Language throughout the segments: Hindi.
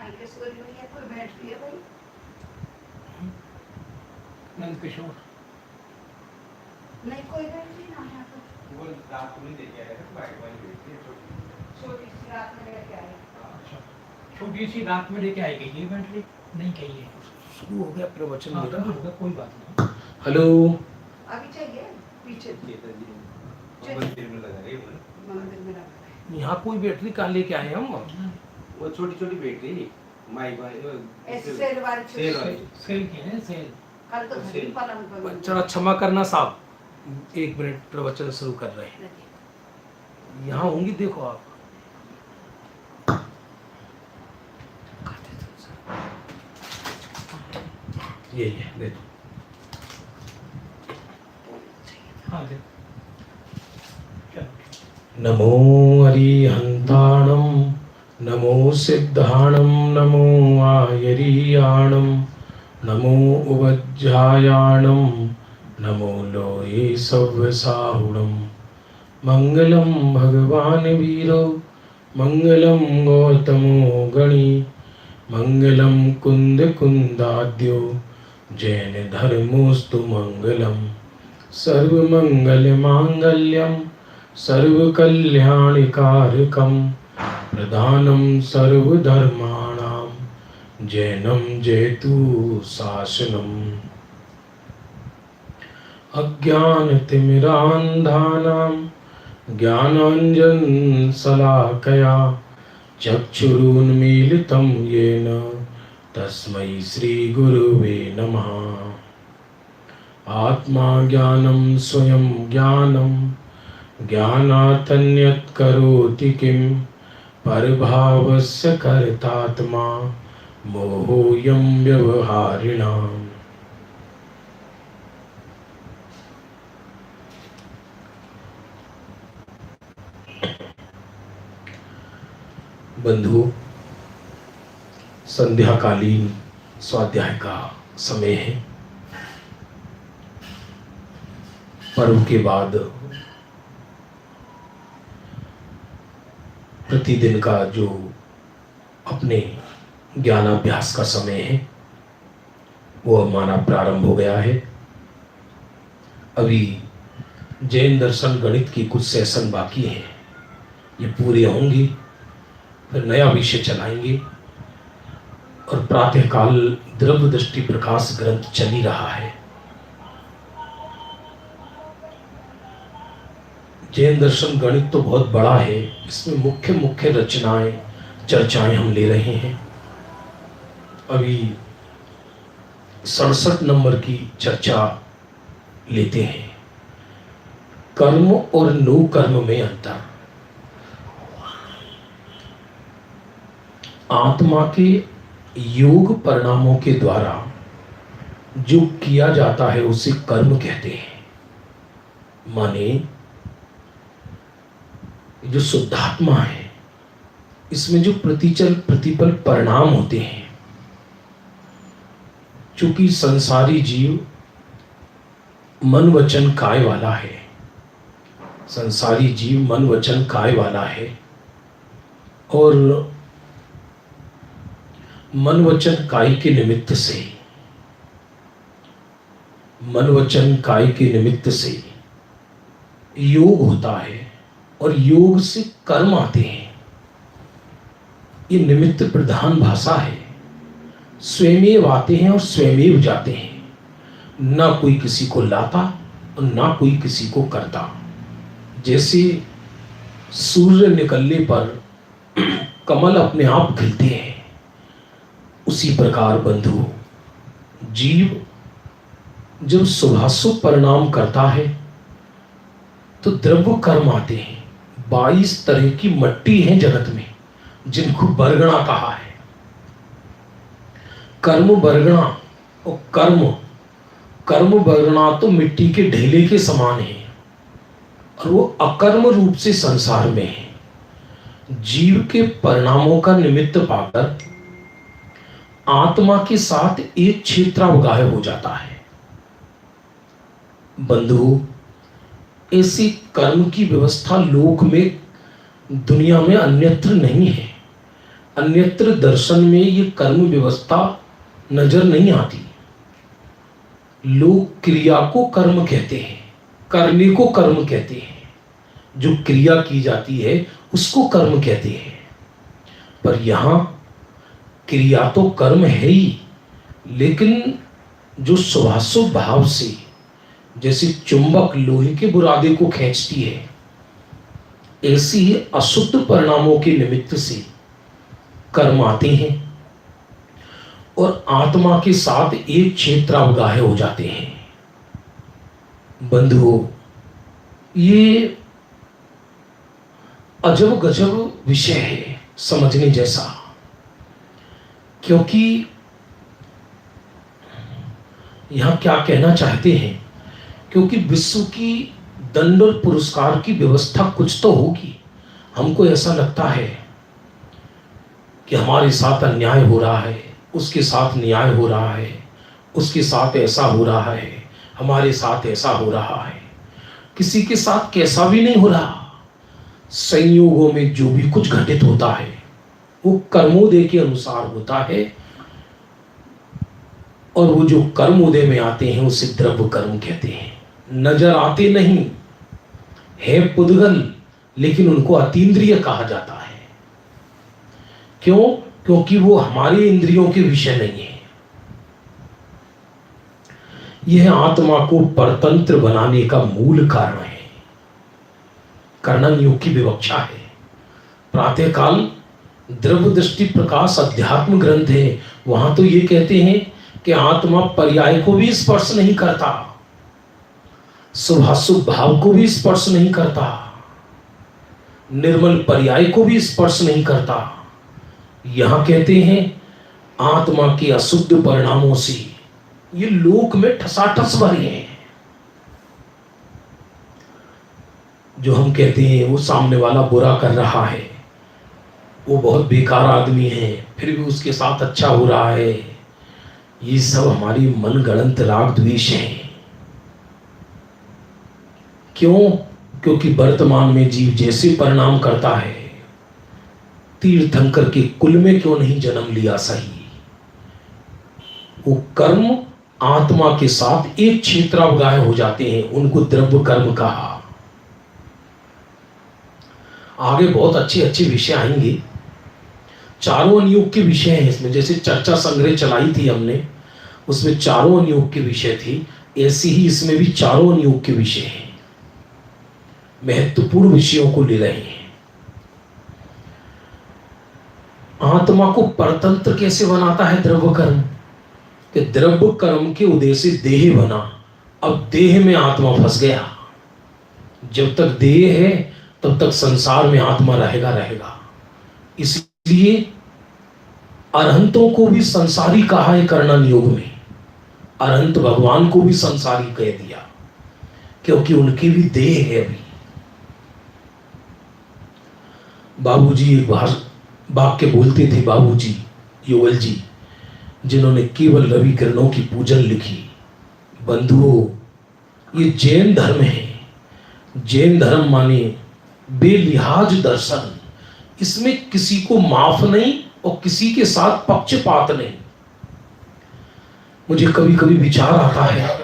नागेश्वरी में या कोई बैठ रही है भाई? नंद किशोर नहीं कोई बैठ रही ना यहाँ पर। वो रात को नहीं लेके आया था, बाइक वाली बेटी है छोटी सी रात में लेके आए। अच्छा, छोटी सी रात में लेके आएगी ये बैटरी नहीं चाहिए। शुरू हो गया प्रवचन हाँ, मेरा। तो होगा, कोई बात नहीं। हेलो, अभी चाहिए पीछे चेतन जी मंदिर में लगा रही है मंदिर में रखा है। यहाँ कोई बैटरी कहाँ लेके आए हम? वो छोटी छोटी बेटी माई भाई ऐसे सेल वाली सेल छोटी। वाली। सेल की है सेल। कल तो घड़ी पलंग पर जरा क्षमा करना साहब, 1 मिनट प्रवचन शुरू कर रहे हैं। यहाँ होंगी, देखो आप। ये देखो। हाँ दे चलो। नमो अरिहंताणं नमो सिद्धाणं नमो आयरीयाणं नमो उवज्जायाणं नमो लोये सव्यसाहुणं मंगलं भगवान् वीरो मंगलं गौतमो गणी मंगलं कुंद कुंदाद्यो जैन धर्मोस्तु मंगलम् सर्वमंगलमांगल्यं सर्वकल्याणकारकं प्रधानं सर्वधर्माणां जैनं जयतु शासनम् अज्ञानतिमिरान्धानां ज्ञानाञ्जनशलाकया चक्षुरुन्मीलितं येन तस्मै श्रीगुरुवे नमः। आत्मा ज्ञानं स्वयं ज्ञानं ज्ञानातन्यत् करोति किं परभावस्य कर्तात्मा मोहोऽयं व्यवहारिणाम्। बंधु, संध्याकालीन स्वाध्याय का समय है। पर्व के बाद प्रतिदिन का जो अपने ज्ञानाभ्यास का समय है वो हमारा प्रारंभ हो गया है। अभी जैन दर्शन गणित की कुछ सेशन बाकी हैं, ये पूरे होंगी, फिर नया विषय चलाएंगे। और प्रातःकाल द्रव्य दृष्टि प्रकाश ग्रंथ चल ही रहा है। जैन दर्शन गणित तो बहुत बड़ा है, इसमें मुख्य मुख्य रचनाएं चर्चाएं हम ले रहे हैं। अभी 67 नंबर की चर्चा लेते हैं, कर्म और नो कर्म में अंतर। आत्मा के योग परिणामों के द्वारा जो किया जाता है उसे कर्म कहते हैं। माने जो शुद्धात्मा है, इसमें जो प्रतिपल परिणाम होते हैं, चूंकि संसारी जीव मन वचन काय वाला है, संसारी जीव मन वचन काय वाला है, और मन वचन काय के निमित्त से, मन वचन काय के निमित्त से योग होता है और योग से कर्म आते हैं। ये निमित्त प्रधान भाषा है। स्वयमेव आते हैं और स्वयमेव जाते हैं, ना कोई किसी को लाता और ना कोई किसी को करता। जैसे सूर्य निकलने पर कमल अपने आप खिलते हैं, उसी प्रकार बंधु जीव जब शुभाशुभ परिणाम करता है तो द्रव्य कर्म आते हैं। 22 तरह की मट्टी है जगत में, जिनको बरगना कहा है। कर्म बरगना और कर्म बरगना तो मिट्टी के ढेले के समान है, और वो अकर्म रूप से संसार में है। जीव के परिणामों का निमित्त पाकर आत्मा के साथ एक क्षेत्रावगाह हो जाता है। बंधु, ऐसी कर्म की व्यवस्था लोक में, दुनिया में अन्यत्र नहीं है। अन्यत्र दर्शन में ये कर्म व्यवस्था नजर नहीं आती। लोग क्रिया को कर्म कहते हैं, करने को कर्म कहते हैं, जो क्रिया की जाती है उसको कर्म कहते हैं। पर यहां क्रिया तो कर्म है ही, लेकिन जो स्वाभाविक भाव से, जैसे चुंबक लोहे के बुरादे को खींचती है, ऐसी ही अशुद्ध परिणामों के निमित्त से कर्म आते हैं और आत्मा के साथ एक क्षेत्रावगाह हो जाते हैं। बंधुओं, ये अजब गजब विषय है समझने जैसा, क्योंकि यहां क्या कहना चाहते हैं, क्योंकि विश्व की दंड और पुरस्कार की व्यवस्था कुछ तो होगी। हमको ऐसा लगता है कि हमारे साथ अन्याय हो रहा है, उसके साथ न्याय हो रहा है, उसके साथ ऐसा हो रहा है, हमारे साथ ऐसा हो रहा है। किसी के साथ कैसा भी नहीं हो रहा। संयोगों में जो भी कुछ घटित होता है वो कर्मोदय के अनुसार होता है, और वो जो कर्मोदय में आते हैं उसे द्रव्य कर्म कहते हैं। नजर आते नहीं है पुद्गल, लेकिन उनको अतीन्द्रिय कहा जाता है। क्यों? क्योंकि वो हमारे इंद्रियों के विषय नहीं है। यह आत्मा को परतंत्र बनाने का मूल कारण है। कर्णन योग की विवक्षा है। प्रातःकाल द्रव्य दृष्टि प्रकाश अध्यात्म ग्रंथ है, वहां तो ये कहते हैं कि आत्मा पर्याय को भी स्पर्श नहीं करता, शुभाशुभ भाव को भी स्पर्श नहीं करता, निर्मल पर्याय को भी स्पर्श नहीं करता। यहां कहते हैं आत्मा के अशुद्ध परिणामों से ये लोक में ठसाठस भरे हैं। जो हम कहते हैं वो सामने वाला बुरा कर रहा है, वो बहुत बेकार आदमी है, फिर भी उसके साथ अच्छा हो रहा है, ये सब हमारी मनगढ़ंत राग द्वेष है। क्यों? क्योंकि वर्तमान में जीव जैसे परिणाम करता है, तीर्थंकर के कुल में क्यों नहीं जन्म लिया सही। वो कर्म आत्मा के साथ एक क्षेत्रावगाह हो जाते हैं, उनको द्रव्य कर्म कहा। आगे बहुत अच्छे अच्छे विषय आएंगे। चारों अनुयोग के विषय हैं इसमें। जैसे चर्चा संग्रह चलाई थी हमने, उसमें चारों अनुयोग के विषय थी, ऐसे ही इसमें भी चारों अनुयोग के विषय हैं। महत्वपूर्ण विषयों को ले रहे हैं। आत्मा को परतंत्र कैसे बनाता है द्रव्य कर्म? कि द्रव्य कर्म के उदय से देह बना। अब देह में आत्मा फंस गया। जब तक देह है तब तक संसार में आत्मा रहेगा। इसलिए अरहंतों को भी संसारी कहा है कर्णन योग में। अरहंत भगवान को भी संसारी कह दिया, क्योंकि उनकी भी देह है। अभी बाबूजी एक वाक्य बोलते थे, बाबूजी योगल जी, जिन्होंने केवल रवि किरणों की पूजन लिखी। बंधुओं, ये जैन धर्म है। जैन धर्म माने बेलिहाज दर्शन। इसमें किसी को माफ नहीं और किसी के साथ पक्षपात नहीं। मुझे कभी कभी विचार आता है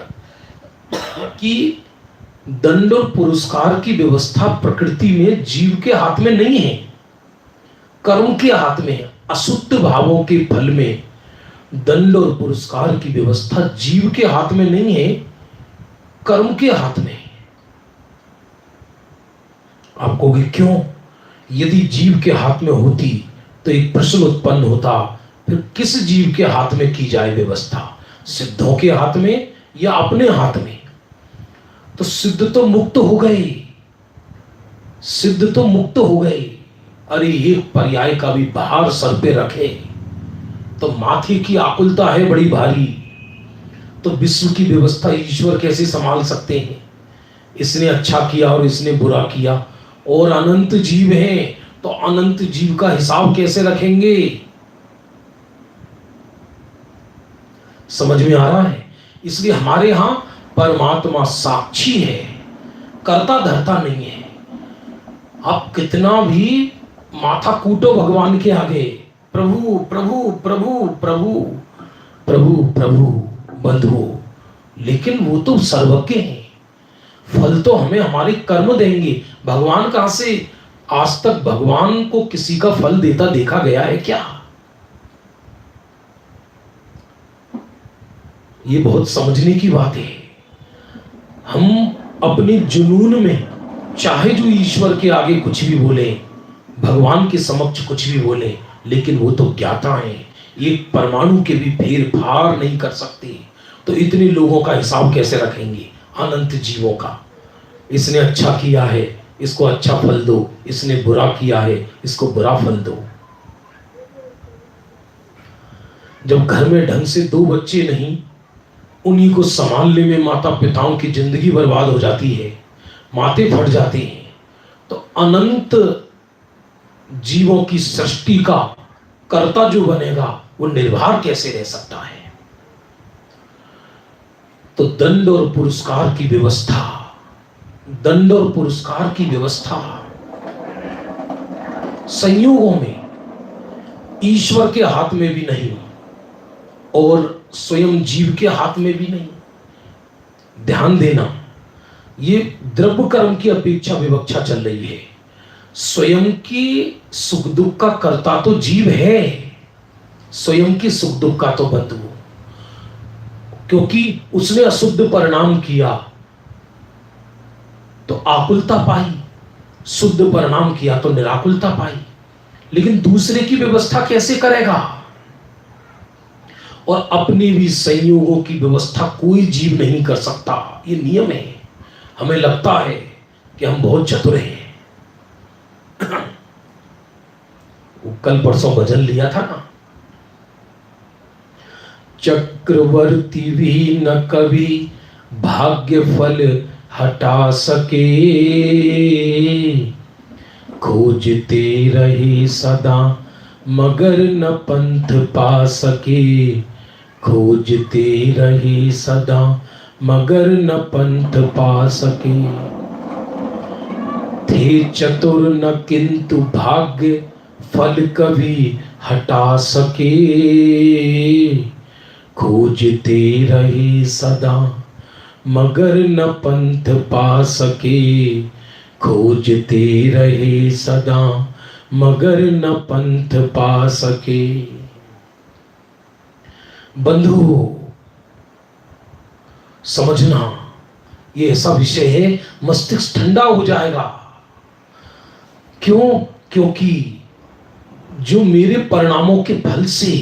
कि दंड और पुरस्कार की व्यवस्था प्रकृति में जीव के हाथ में नहीं है, कर्म के हाथ में है। अशुद्ध भावों के फल में दंड और पुरस्कार की व्यवस्था जीव के हाथ में नहीं है, कर्म के हाथ में है। आप कहोगे क्यों? यदि जीव के हाथ में होती तो एक प्रश्न उत्पन्न होता, फिर किस जीव के हाथ में की जाए व्यवस्था? सिद्धों के हाथ में या अपने हाथ में? तो सिद्ध तो मुक्त हो गए, सिद्ध तो मुक्त हो गए। अरे एक पर्याय का भी भार सर पे रखे तो माथे की आकुलता है बड़ी भारी। तो विश्व की व्यवस्था ईश्वर कैसे संभाल सकते हैं? इसने अच्छा किया और इसने बुरा किया, और अनंत जीव हैं, तो अनंत जीव का हिसाब कैसे रखेंगे? समझ में आ रहा है? इसलिए हमारे यहां परमात्मा साक्षी है, करता धरता नहीं है। आप कितना भी माथा कूटो भगवान के आगे, प्रभु प्रभु प्रभु प्रभु प्रभु प्रभु बंधुओं, लेकिन वो तो सर्वज्ञ हैं, फल तो हमें हमारे कर्म देंगे। भगवान कहां से? आज तक भगवान को किसी का फल देता देखा गया है क्या? ये बहुत समझने की बात है। हम अपने जुनून में चाहे जो ईश्वर के आगे कुछ भी बोले, भगवान के समक्ष कुछ भी बोले, लेकिन वो तो ज्ञाता है, एक परमाणु के भी फेर फार नहीं कर सकते। तो इतने लोगों का हिसाब कैसे रखेंगे? अनंत जीवों का। इसने अच्छा किया है, इसको अच्छा फल दो, इसने बुरा किया है, इसको बुरा फल दो। जब घर में ढंग से 2 बच्चे नहीं, उन्हीं को संभालने में माता पिताओं की जिंदगी बर्बाद हो जाती है, माथे फट जाते हैं, तो अनंत जीवों की सृष्टि का कर्ता जो बनेगा वो निर्भर कैसे रह सकता है? तो दंड और पुरस्कार की व्यवस्था, दंड और पुरस्कार की व्यवस्था संयोगों में ईश्वर के हाथ में भी नहीं और स्वयं जीव के हाथ में भी नहीं। ध्यान देना, ये द्रव्य कर्म की अपेक्षा विवक्षा चल रही है। स्वयं की सुख दुख का कर्ता तो जीव है, स्वयं की सुख दुख का तो बंधु, क्योंकि उसने अशुद्ध परिणाम किया तो आकुलता पाई, शुद्ध परिणाम किया तो निराकुलता पाई। लेकिन दूसरे की व्यवस्था कैसे करेगा? और अपनी भी संयोगों की व्यवस्था कोई जीव नहीं कर सकता, ये नियम है। हमें लगता है कि हम बहुत चतुर हैं। कल परसों भजन लिया था ना, चक्रवर्ती भी न कभी भाग्य फल हटा सके, खोजते रहे सदा मगर न पंथ पा सके, खोजते रहे सदा मगर न पंथ पा सके। थे चतुर न किंतु भाग्य फल कभी हटा सके, खोजते रहे सदा मगर न पंथ पा सके, खोजते रहे सदा मगर न पंथ पा सके। बंधु समझना, ये ऐसा विषय है, मस्तिष्क ठंडा हो जाएगा। क्यों? क्योंकि जो मेरे परिणामों के फल से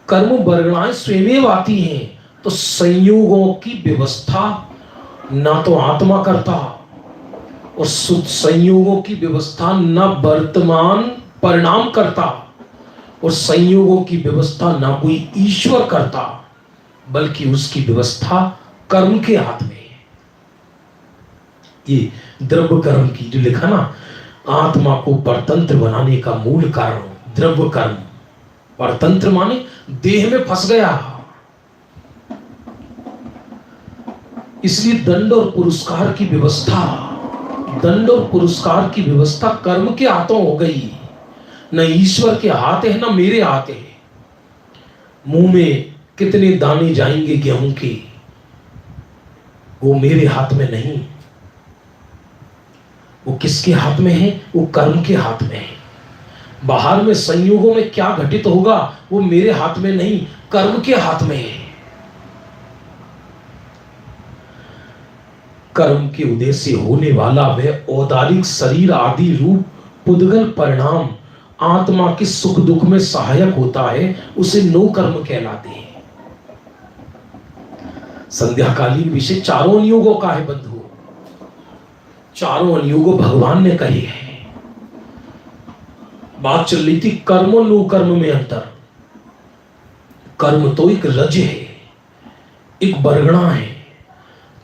कर्म वर्गणाएं स्वयं आती हैं, तो संयोगों की व्यवस्था ना तो आत्मा करता और संयोगों की व्यवस्था न वर्तमान परिणाम करता, और संयोगों की व्यवस्था ना कोई ईश्वर करता, बल्कि उसकी व्यवस्था कर्म के हाथ में है। ये द्रव्य कर्म की जो लिखा ना, आत्मा को परतंत्र बनाने का मूल कारण द्रव्य कर्म। परतंत्र माने देह में फंस गया, इसलिए दंड और पुरस्कार की व्यवस्था, दंड और पुरस्कार की व्यवस्था कर्म के हाथों हो गई। न ईश्वर के हाथ है न मेरे हाथ है। मुंह में कितने दाने जाएंगे गेहूं के, वो मेरे हाथ में नहीं। वो किसके हाथ में है? वो कर्म के हाथ में है। बाहर में संयोगों में क्या घटित होगा वो मेरे हाथ में नहीं, कर्म के हाथ में है। कर्म के उदय से होने वाला वह औदारिक शरीर आदि रूप पुद्गल परिणाम आत्मा के सुख दुख में सहायक होता है, उसे नो कर्म कहलाते हैं। संध्याकालीन विषय चारों अनुयोगों का है बंधु। चारों अनुयोगों भगवान ने कहे हैं। बात चल रही थी कर्म और नो कर्म में अंतर। कर्म तो एक रज है, एक बरगना है,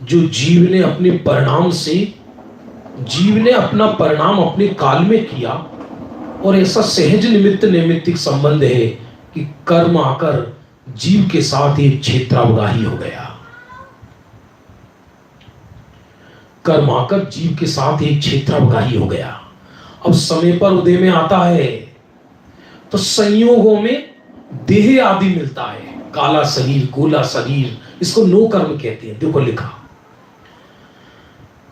जो जीव ने अपने परिणाम से, जीव ने अपना परिणाम अपने काल में किया, और ऐसा सहज निमित्त नैमित्तिक संबंध है कि कर्म आकर जीव के साथ एक क्षेत्रावगाही हो गया। कर्म आकर जीव के साथ एक क्षेत्रावगाही हो गया। अब समय पर उदय में आता है तो संयोगों में देह आदि मिलता है, काला शरीर, गोला शरीर, इसको नो कर्म कहते हैं। देखो लिखा,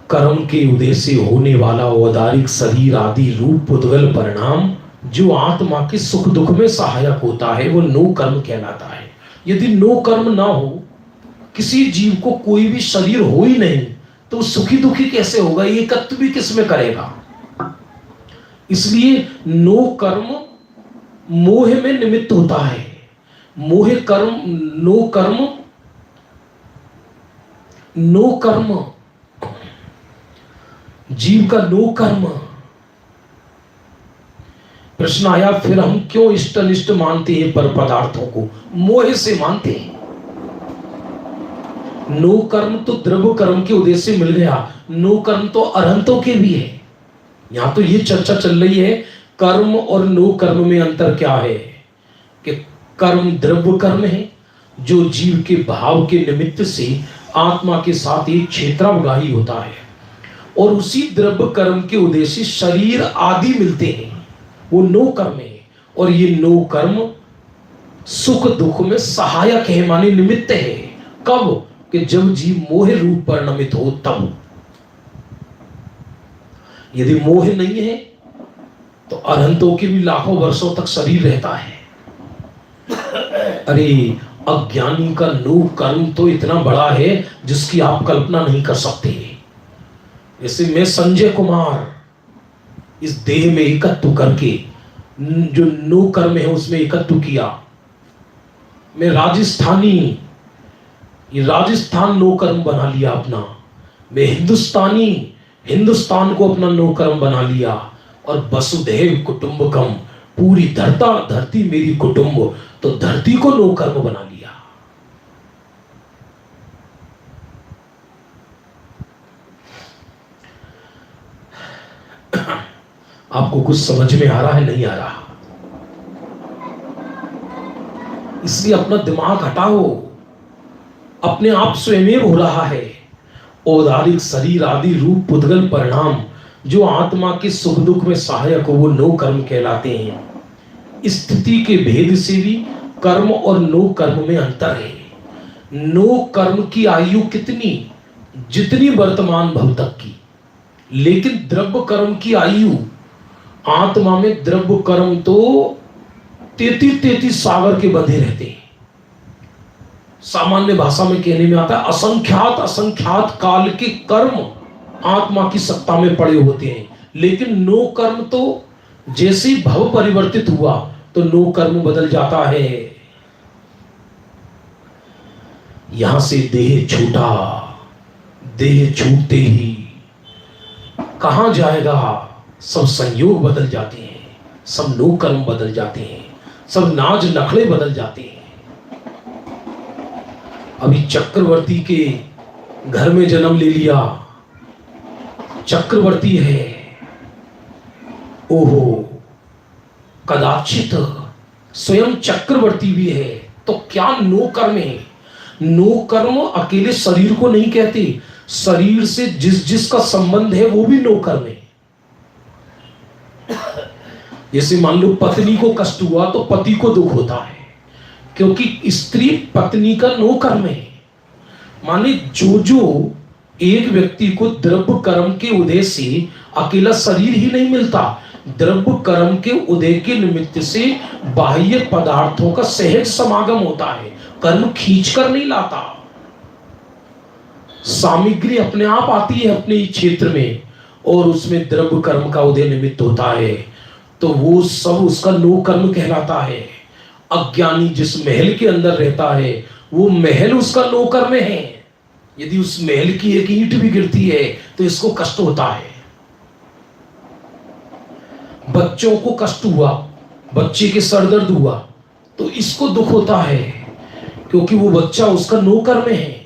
कर्म के उदय से होने वाला औदारिक शरीर आदि रूप पुद्गल परिणाम जो आत्मा के सुख दुख में सहायक होता है वो नो कर्म कहलाता है। यदि नो कर्म ना हो, किसी जीव को कोई भी शरीर हो ही नहीं, तो वो सुखी दुखी कैसे होगा, एकत्व भी किसमें करेगा। इसलिए नो कर्म मोह में निमित्त होता है। मोह कर्म, नो कर्म, नो कर्म, जीव का नो कर्म। प्रश्न आया फिर हम क्यों इष्ट अनिष्ट मानते हैं, पर पदार्थों को मोह से मानते हैं। नो कर्म तो द्रव्य कर्म के उदय से मिल गया, नो कर्म तो अरहंतों के भी है। यहां तो ये चर्चा चल रही है कर्म और नो कर्म में अंतर क्या है, कि कर्म द्रव्य कर्म है जो जीव के भाव के निमित्त से आत्मा के साथ एक क्षेत्रावगाही होता है, और उसी द्रव्य कर्म के उदय से शरीर आदि मिलते हैं, वो नो कर्म है। और ये नो कर्म सुख दुख में सहायक है, माने निमित्त है। कब, कि जब जीव मोह रूप परिणमित हो तब। यदि मोह नहीं है तो अनंतों के भी लाखों वर्षों तक शरीर रहता है। अरे अज्ञानी का नो कर्म तो इतना बड़ा है जिसकी आप कल्पना नहीं कर सकते। जैसे मैं संजय कुमार इस देह में एकत्व करके जो नो कर्म है उसमें एकत्व किया। मैं राजस्थानी, ये राजस्थान नो कर्म बना लिया अपना। मैं हिंदुस्तानी, हिंदुस्तान को अपना नो कर्म बना लिया। और वसुधैव कुटुंबकम, पूरी धरती मेरी कुटुंब, तो धरती को नो कर्म बना लिया। आपको कुछ समझ में आ रहा है, नहीं आ रहा? इसलिए अपना दिमाग हटाओ, अपने आप स्वयं हो रहा है। औदारिक शरीर आदि रूप पुद्गल परिणाम जो आत्मा के सुख दुख में सहायक हो वो नो कर्म कहलाते हैं। स्थिति के भेद से भी कर्म और नो कर्म में अंतर है। नो कर्म की आयु कितनी, जितनी वर्तमान भव तक की, लेकिन द्रव्य कर्म की आयु, आत्मा में द्रव्य कर्म तो 33 सागर के बंधे रहते हैं। सामान्य भाषा में कहने में आता है असंख्यात असंख्यात काल के कर्म आत्मा की सत्ता में पड़े होते हैं। लेकिन नो कर्म तो जैसे ही भव परिवर्तित हुआ तो नो कर्म बदल जाता है। यहां से देह छूटा, देह छूटते ही कहां जाएगा, सब संयोग बदल जाते हैं, सब नो कर्म बदल जाते हैं, सब नाज नखड़े बदल जाते हैं। अभी चक्रवर्ती के घर में जन्म ले लिया, चक्रवर्ती है, ओहो कदाचित स्वयं चक्रवर्ती भी है, तो क्या नो कर्म है। नो कर्म अकेले शरीर को नहीं कहते, शरीर से जिस जिसका संबंध है वो भी नो कर्म है। जैसे मान लो पत्नी को कष्ट हुआ तो पति को दुख होता है, क्योंकि स्त्री पत्नी का नो कर्म है। माने जो एक व्यक्ति को द्रव्य कर्म के उदय से अकेला शरीर ही नहीं मिलता, द्रव्य कर्म के उदय के निमित्त से बाह्य पदार्थों का सहज समागम होता है। कर्म खींच कर नहीं लाता, सामग्री अपने आप आती है अपने क्षेत्र में, और उसमें द्रव्य कर्म का उदय निमित्त होता है, तो वो सब उसका नो कर्म कहलाता है। अज्ञानी जिस महल के अंदर रहता है वो महल उसका नो कर्म है। यदि उस महल की एक ईंट भी गिरती है तो इसको कष्ट होता है। बच्चों को कष्ट हुआ, बच्चे के सर दर्द हुआ तो इसको दुख होता है, क्योंकि वो बच्चा उसका नो कर्म है।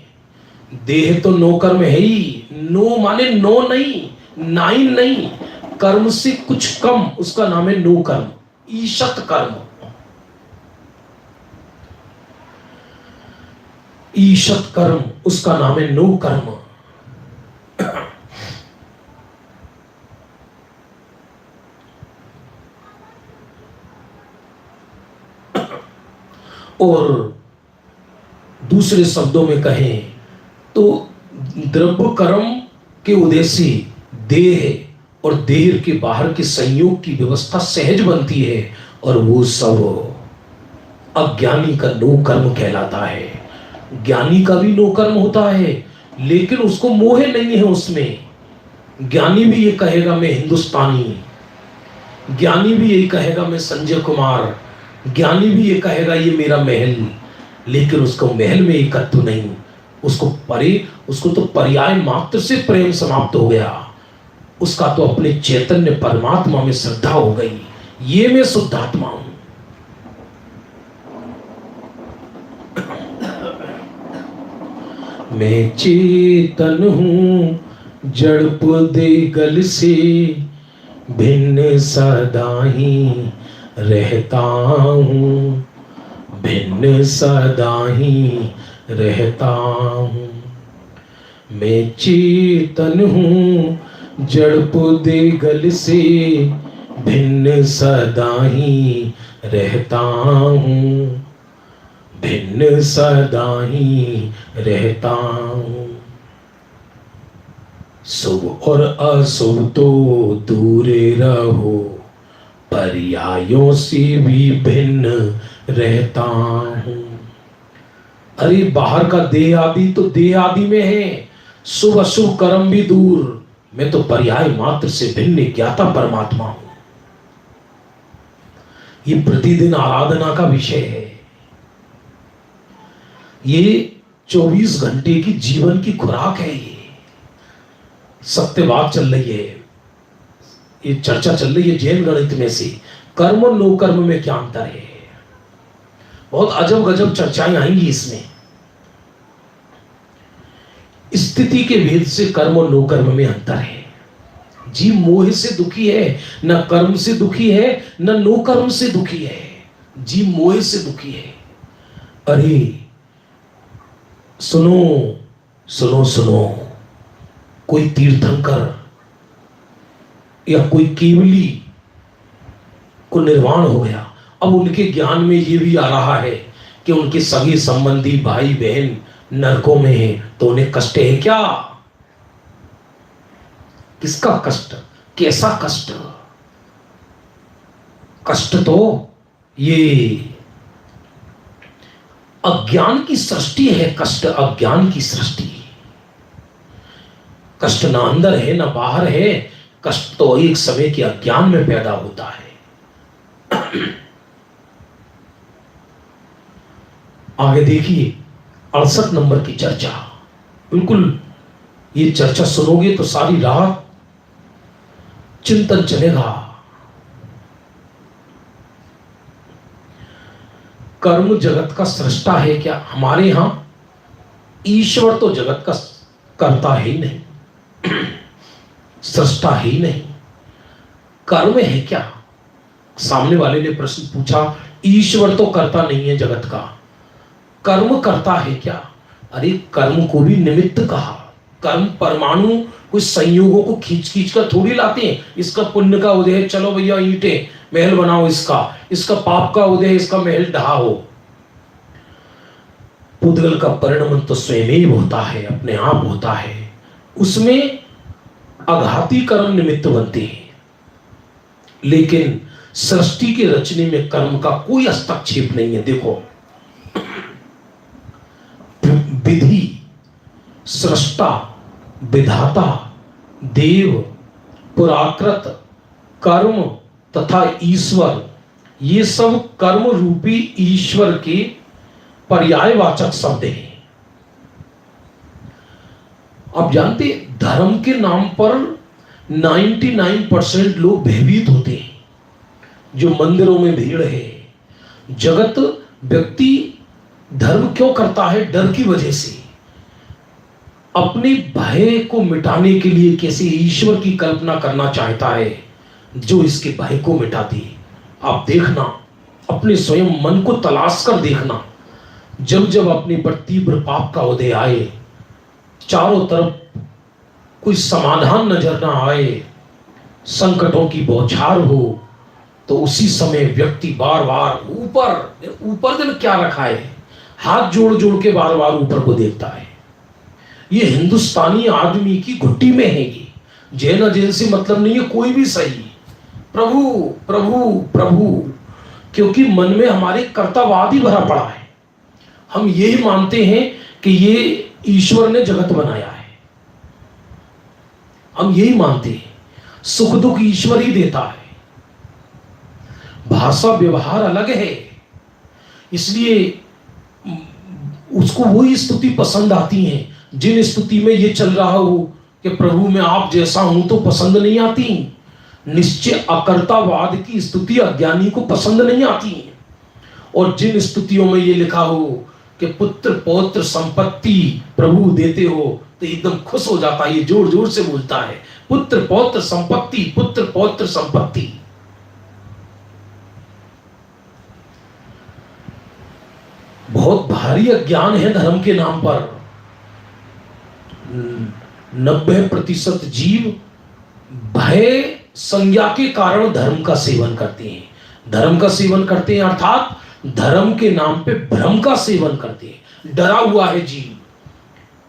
देह तो नो कर्म है ही, नो माने नो नहीं, नाइन नहीं, कर्म से कुछ कम, उसका नाम है नो कर्म, ईशत कर्म। ईशत कर्म उसका नाम है नो कर्म। और दूसरे शब्दों में कहें तो द्रव्य कर्म के उदय से देह और देह के बाहर के संयोग की व्यवस्था सहज बनती है, और वो सब अज्ञानी का नो कर्म कहलाता है। ज्ञानी का भी नो कर्म होता है, लेकिन उसको मोह नहीं है उसमें। ज्ञानी भी ये कहेगा मैं हिंदुस्तानी, ज्ञानी भी ये कहेगा मैं संजय कुमार, ज्ञानी भी ये कहेगा ये मेरा महल, लेकिन उसको महल में एकत्व नहीं, उसको तो पर्याय मात्र से प्रेम समाप्त हो गया, उसका तो अपने चैतन्य परमात्मा में श्रद्धा हो गई, ये मैं शुद्धात्मा हूं। मैं चेतन हूं जड़ देगल से, भिन्न सदा ही रहता हूं, भिन्न सदा ही रहता हूं। मैं चेतन हूं जड़ देगल से, भिन्न सदा ही रहता हूं, भिन्न सदा ही रहता हूं। शुभ और अशुभ तो दूर रहो, पर्यायों से भी भिन्न रहता हूं। अरे बाहर का देह आदि तो देह आदि में है, शुभ अशुभ कर्म भी दूर, मैं तो पर्याय मात्र से भिन्न ज्ञाता परमात्मा हूं। ये प्रतिदिन आराधना का विषय है, ये 24 घंटे की जीवन की खुराक है। ये सत्य बात चल रही है, ये चर्चा चल रही है जैन गणित में से कर्म और नो कर्म में क्या अंतर है। बहुत अजब गजब चर्चाएं आएंगी इसमें। स्थिति के भेद से कर्म और नो कर्म में अंतर है। जीव मोह से दुखी है, न कर्म से दुखी है, न नो कर्म से दुखी है, जीव मोह से दुखी है। अरे सुनो सुनो सुनो, कोई तीर्थंकर या कोई केवली को निर्वाण हो गया, अब उनके ज्ञान में ये भी आ रहा है कि उनके सगे संबंधी भाई बहन नरकों में है, तो उन्हें कष्ट है क्या? किसका कष्ट? कैसा कष्ट? कष्ट तो ये अज्ञान की सृष्टि है। कष्ट अज्ञान की सृष्टि। कष्ट ना अंदर है ना बाहर है, कष्ट तो एक समय के अज्ञान में पैदा होता है। आगे देखिए 68 नंबर की चर्चा। बिल्कुल ये चर्चा सुनोगे तो सारी रात चिंतन चलेगा। कर्म जगत का सृष्टा है क्या? हमारे यहां ईश्वर तो जगत का करता ही नहीं, सृष्टा ही नहीं। कर्म है क्या? सामने वाले ने प्रश्न पूछा, ईश्वर तो करता नहीं है जगत का, कर्म करता है क्या? अरे कर्म को भी निमित्त कहा। कर्म परमाणु कुछ संयोगों को खींच खींच कर थोड़ी लाते हैं। इसका पुण्य का उदय है, चलो भैया ईंटें महल बनाओ, इसका पाप का उदय है, इसका महल ढहाओ। पुद्गल का परिणमन तो स्वयं ही होता है, अपने आप होता है। उसमें अघाती कर्म निमित्त बनते हैं, लेकिन सृष्टि के रचने में कर्म का कोई हस्तक्षेप नहीं है। देखो विधि, सृष्टा, विधाता, देव, पुराकृत, कर्म तथा ईश्वर, ये सब कर्म रूपी ईश्वर के पर्यायवाचक शब्द हैं। आप जानते धर्म के नाम पर 99% लोग भयभीत होते हैं। जो मंदिरों में भीड़ है, जगत व्यक्ति धर्म क्यों करता है? डर की वजह से। अपने भय को मिटाने के लिए कैसे ईश्वर की कल्पना करना चाहता है जो इसके भय को मिटा दे। आप देखना, अपने स्वयं मन को तलाश कर देखना। जब जब अपने पर तीव्र पाप का उदय आए, चारों तरफ कोई समाधान नजर ना आए, संकटों की बौछार हो, तो उसी समय व्यक्ति बार बार ऊपर ऊपर दिन क्या रखा है, हाथ जोड़ जोड़ के बार बार ऊपर को देखता है। ये हिंदुस्तानी आदमी की घुट्टी में है। ये जैन अजैन से मतलब नहीं है, कोई भी सही, प्रभु प्रभु प्रभु, क्योंकि मन में हमारे कर्तावाद ही भरा पड़ा है। हम यही मानते हैं कि ये ईश्वर ने जगत बनाया है, हम यही मानते हैं, सुख दुख ईश्वर ही देता है। भाषा व्यवहार अलग है, इसलिए उसको वही स्तुति पसंद आती है जिन स्तुति में ये चल रहा हो कि प्रभु मैं आप जैसा हूं तो पसंद नहीं आती। निश्चय अकर्तावाद की स्तुति अज्ञानी को पसंद नहीं आती। और जिन स्तुतियों में ये लिखा हो कि पुत्र पौत्र संपत्ति प्रभु देते हो, तो एकदम खुश हो जाता है, ये जोर जोर से बोलता है, पुत्र पौत्र संपत्ति, पुत्र पौत्र संपत्ति। बहुत भारी अज्ञान है धर्म के नाम पर। 90% जीव भय संज्ञा के कारण धर्म का सेवन करते हैं। धर्म का सेवन करते हैं अर्थात धर्म के नाम पे भ्रम का सेवन करते हैं। डरा हुआ है जीव,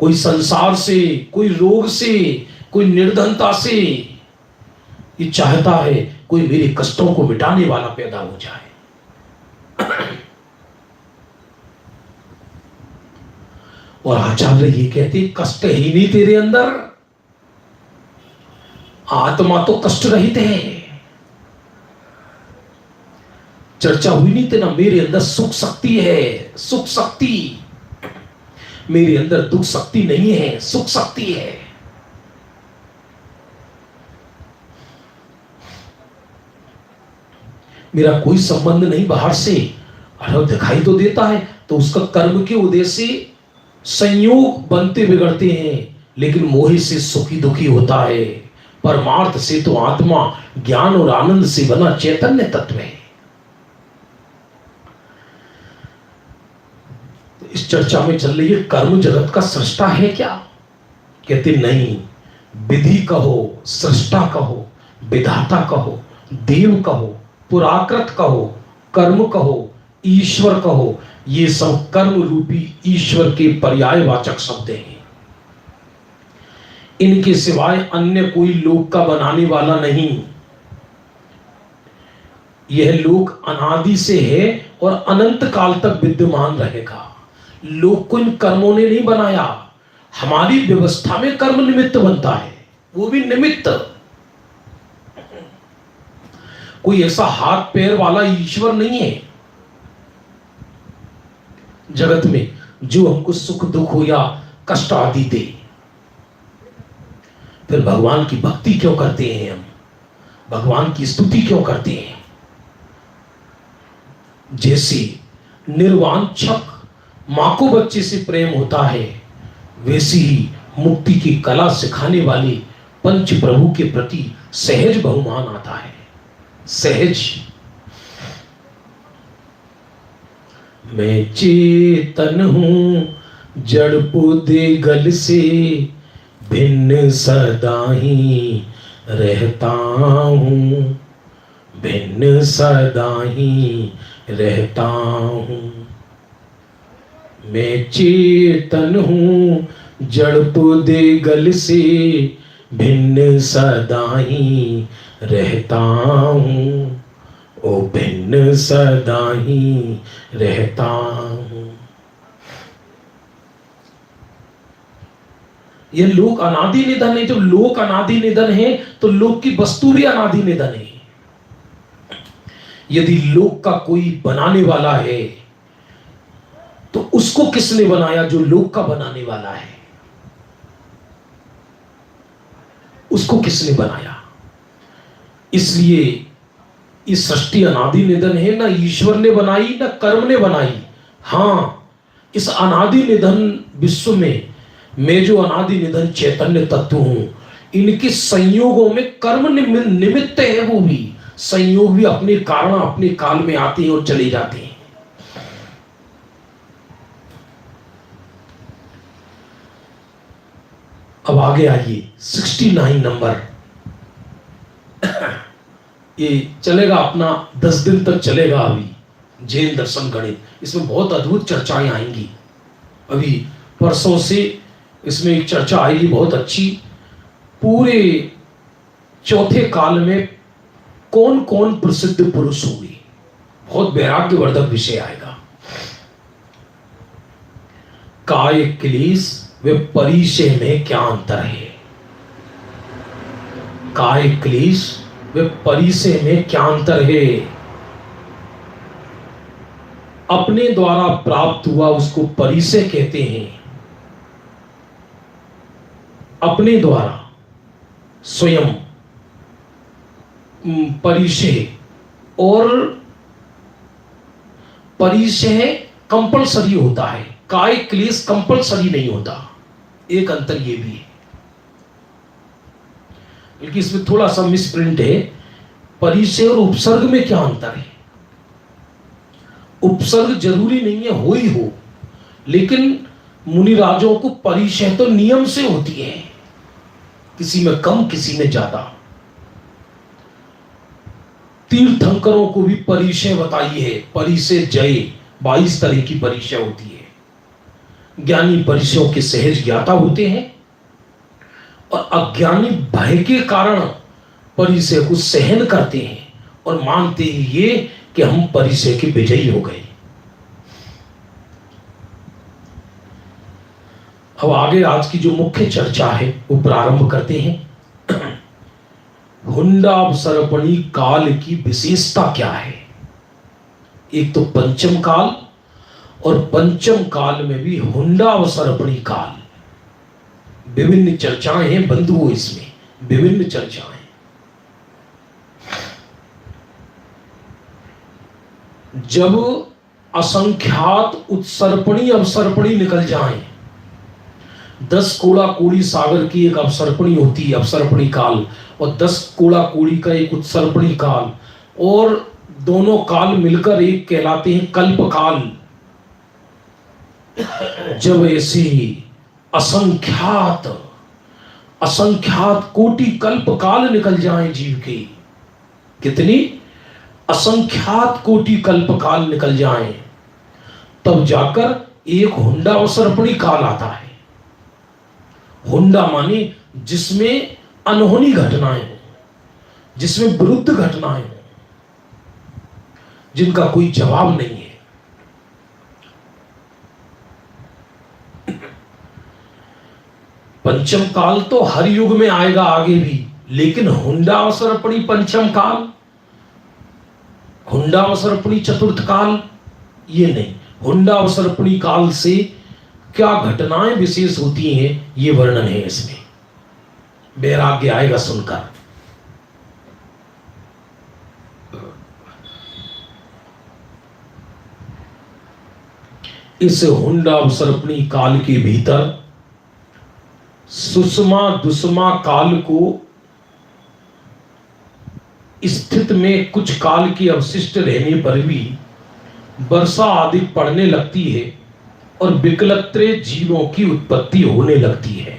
कोई संसार से, कोई रोग से, कोई निर्धनता से। ये चाहता है कोई मेरे कष्टों को मिटाने वाला पैदा हो जाए। और आचार्य ये कहते कष्ट ही नहीं तेरे अंदर, आत्मा तो कष्ट रहित है। चर्चा हुई नहीं तेना, मेरे अंदर सुख शक्ति है, सुख शक्ति। मेरे अंदर दुख शक्ति नहीं है, सुख शक्ति है। मेरा कोई संबंध नहीं बाहर से, अरे दिखाई तो देता है, तो उसका कर्म के उद्देश्य से संयोग बनते बिगड़ते हैं, लेकिन मोह से सुखी दुखी होता है। परमार्थ से तो आत्मा ज्ञान और आनंद से बना चैतन्य तत्व है। तो इस चर्चा में चल रही है कर्म जगत का सृष्टा है क्या? कहते नहीं, विधि कहो, सृष्टा कहो, विधाता कहो, देव कहो, पुराकृत कहो, कर्म कहो, ईश्वर कहो, ये सब कर्म रूपी ईश्वर के पर्यायवाचक शब्द हैं। इनके सिवाय अन्य कोई लोक का बनाने वाला नहीं। यह लोक अनादि से है और अनंत काल तक विद्यमान रहेगा। लोक को इन कर्मों ने नहीं बनाया, हमारी व्यवस्था में कर्म निमित्त बनता है, वो भी निमित्त। कोई ऐसा हाथ पैर वाला ईश्वर नहीं है जगत में जो हमको सुख दुख हो या कष्ट आदि दे। फिर भगवान की भक्ति क्यों करते हैं हम, भगवान की स्तुति क्यों करते हैं? जैसे निर्वांछक मां को बच्चे से प्रेम होता है, वैसी ही मुक्ति की कला सिखाने वाले पंच प्रभु के प्रति सहज बहुमान आता है। सहज। मैं चेतन हूं जड़ पौधे गल से, भिन्न सदा ही रहता हूं, भिन्न सदा ही रहता हूं। मैं चेतन हूं जड़ पौधे गल से, भिन्न सदा ही रहता हूं, ओ भिन्न सदा ही रहता हूं। यह लोक अनादि निधन है। जब लोक अनादि निधन है तो लोक की वस्तु भी अनादि निधन है। यदि लोक का कोई बनाने वाला है तो उसको किसने बनाया? जो लोक का बनाने वाला है उसको किसने बनाया? इसलिए इस सृष्टि अनादि निधन है, ना ईश्वर ने बनाई ना कर्म ने बनाई। हां, इस अनादि निधन विश्व में मैं जो अनादि निधन चैतन्य तत्व हूं, इनके संयोगों में कर्म निमित्त है। वो भी संयोग भी अपने कारण अपने काल में आते हैं और चले जाते हैं। अब आगे आइए 69 नंबर। ये चलेगा अपना 10 दिन तक चलेगा अभी जैन दर्शन गणित। इसमें बहुत अद्भुत चर्चाएं आएंगी। अभी परसों से इसमें एक चर्चा आएगी बहुत अच्छी, पूरे चौथे काल में कौन कौन प्रसिद्ध पुरुष होंगे। बहुत वैराग्यवर्धक विषय आएगा। काय क्लेश व परिचय में क्या अंतर है? काय क्लेश व परिचय में क्या अंतर है? अपने द्वारा प्राप्त हुआ उसको परिचय कहते हैं। अपने द्वारा स्वयं परिचय, और परिचय कंपलसरी होता है, काय क्लेश कंपलसरी नहीं होता। एक अंतर ये भी है, बल्कि इसमें थोड़ा सा मिसप्रिंट है। परिचय और उपसर्ग में क्या अंतर है? उपसर्ग जरूरी नहीं है हो ही हो, लेकिन मुनिराजों को परिचय तो नियम से होती है, किसी में कम किसी में ज्यादा। तीर्थंकरों को भी परिचय बताई है। परिचय जय 22 तरह की परिचय होती है। ज्ञानी परिचयों के सहज ज्ञाता होते हैं और अज्ञानी भय के कारण परिचय को सहन करते हैं और मानते हैं ये कि हम परिचय के विजयी हो गए। अब आगे आज की जो मुख्य चर्चा है वो प्रारंभ करते हैं। हुंडावसर्पणी काल की विशेषता क्या है? एक तो पंचम काल, और पंचम काल में भी हुंडावसर्पणी काल। विभिन्न चर्चाएं हैं बंधुओं, इसमें विभिन्न चर्चाएं। जब असंख्यात उत्सर्पणी अवसर्पणी निकल जाएं, 10 कोड़ा कोड़ी सागर की एक अवसर्पणी होती है, अवसर्पणी काल, और 10 कोड़ा कोड़ी का एक उत्सर्पणी काल, और दोनों काल मिलकर एक कहलाते हैं कल्प काल। जब ऐसी असंख्यात कोटि कल्प काल निकल जाएं जीव के, कितनी असंख्यात कोटि कल्प काल निकल जाएं, तब जाकर एक हुंडावसर्पणी काल आता है। हुंडा माने जिसमें अनहोनी घटनाएं हो, जिसमें विरुद्ध घटनाएं हो, जिनका कोई जवाब नहीं है। पंचम काल तो हर युग में आएगा आगे भी, लेकिन हुंडावसर्पणी पंचम काल, हुंडावसर्पणी चतुर्थ काल, ये नहीं। हुंडावसर्पणी काल से क्या घटनाएं विशेष होती हैं ये वर्णन है इसमें। वैराग्य आएगा सुनकर। इस हुंडावसर्पणी काल के भीतर सुषमा दुष्मा काल को स्थित में कुछ काल की अवशिष्ट रहने पर भी वर्षा आदि पड़ने लगती है और विकलत्रे जीवों की उत्पत्ति होने लगती है।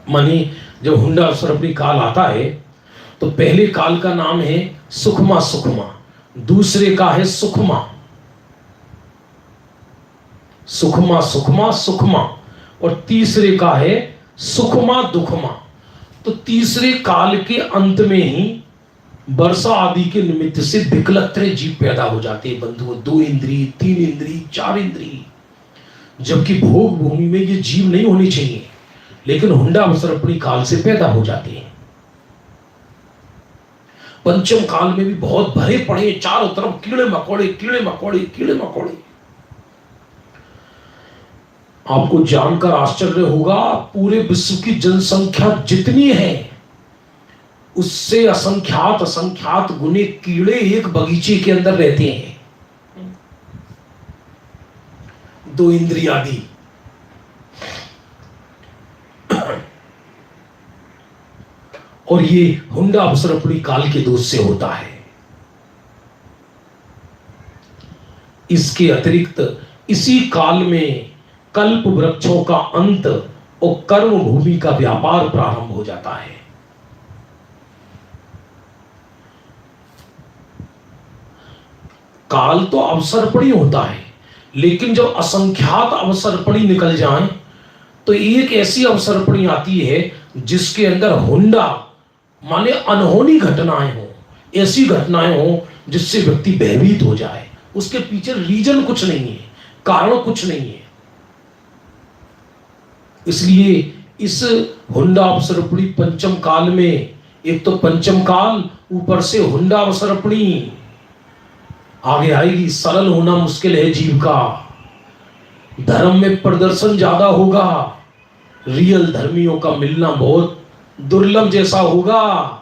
माने जब हुंडावसर्पणी काल आता है तो पहले काल का नाम है सुखमा सुखमा, दूसरे का है सुखमा, सुखमा सुखमा सुखमा, और तीसरे का है सुखमा दुखमा। तो तीसरे काल के अंत में ही वर्षा आदि के निमित्त से विकलत्रे जीव पैदा हो जाते हैं बंधुओं। 2 इंद्रिय, 3 इंद्रिय, 4 इंद्रिय, जबकि भोग भूमि में ये जीव नहीं होने चाहिए, लेकिन हुंडावसर्पणी काल से पैदा हो जाते हैं। पंचम काल में भी बहुत भरे पड़े, चारों तरफ कीड़े मकोड़े कीड़े मकोड़े कीड़े मकोड़े। आपको जानकर आश्चर्य होगा, पूरे विश्व की जनसंख्या जितनी है उससे असंख्यात असंख्यात गुने कीड़े एक बगीचे के अंदर रहते हैं। 2 इंद्रिय आदि। और ये हुंडावसर्पणी काल के दोष से होता है। इसके अतिरिक्त इसी काल में कल्प वृक्षों का अंत और कर्म भूमि का व्यापार प्रारंभ हो जाता है। काल तो अवसर्पणी होता है, लेकिन जब असंख्यात अवसर्पणी निकल जाएं तो एक ऐसी अवसर्पणी आती है जिसके अंदर हुंडा माने अनहोनी घटनाएं हो, ऐसी घटनाएं हो जिससे व्यक्ति भयभीत हो जाए। उसके पीछे रीजन कुछ नहीं है, कारण कुछ नहीं है। इसलिए इस हुंडा अवसर्पणी पंचम काल में, एक तो पंचम काल, ऊपर से हुंडा अवसर्पणी आगे आएगी। सरल होना मुश्किल है जीव का, धर्म में प्रदर्शन ज्यादा होगा, रियल धर्मियों का मिलना बहुत दुर्लभ जैसा होगा।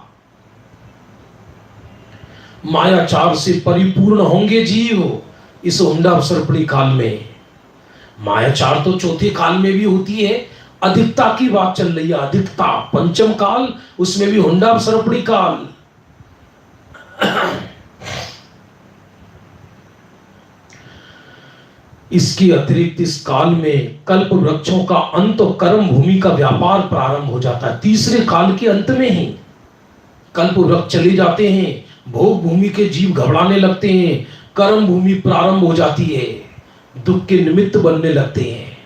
मायाचार से परिपूर्ण होंगे जीव इस हुंडा अवसर्पणी काल में। मायाचार तो चौथे काल में भी होती है, अधिकता की बात चल रही है, अधिकता पंचम काल, उसमें भी हुंडा अवसर्पणी काल। इसके अतिरिक्त इस काल में कल्प वृक्षों का अंत और कर्म भूमि का व्यापार प्रारंभ हो जाता है। तीसरे काल के अंत में ही कल्प वृक्ष चले जाते हैं, भोग भूमि के जीव घबराने लगते हैं, कर्म भूमि प्रारंभ हो जाती है, दुख के निमित्त बनने लगते हैं।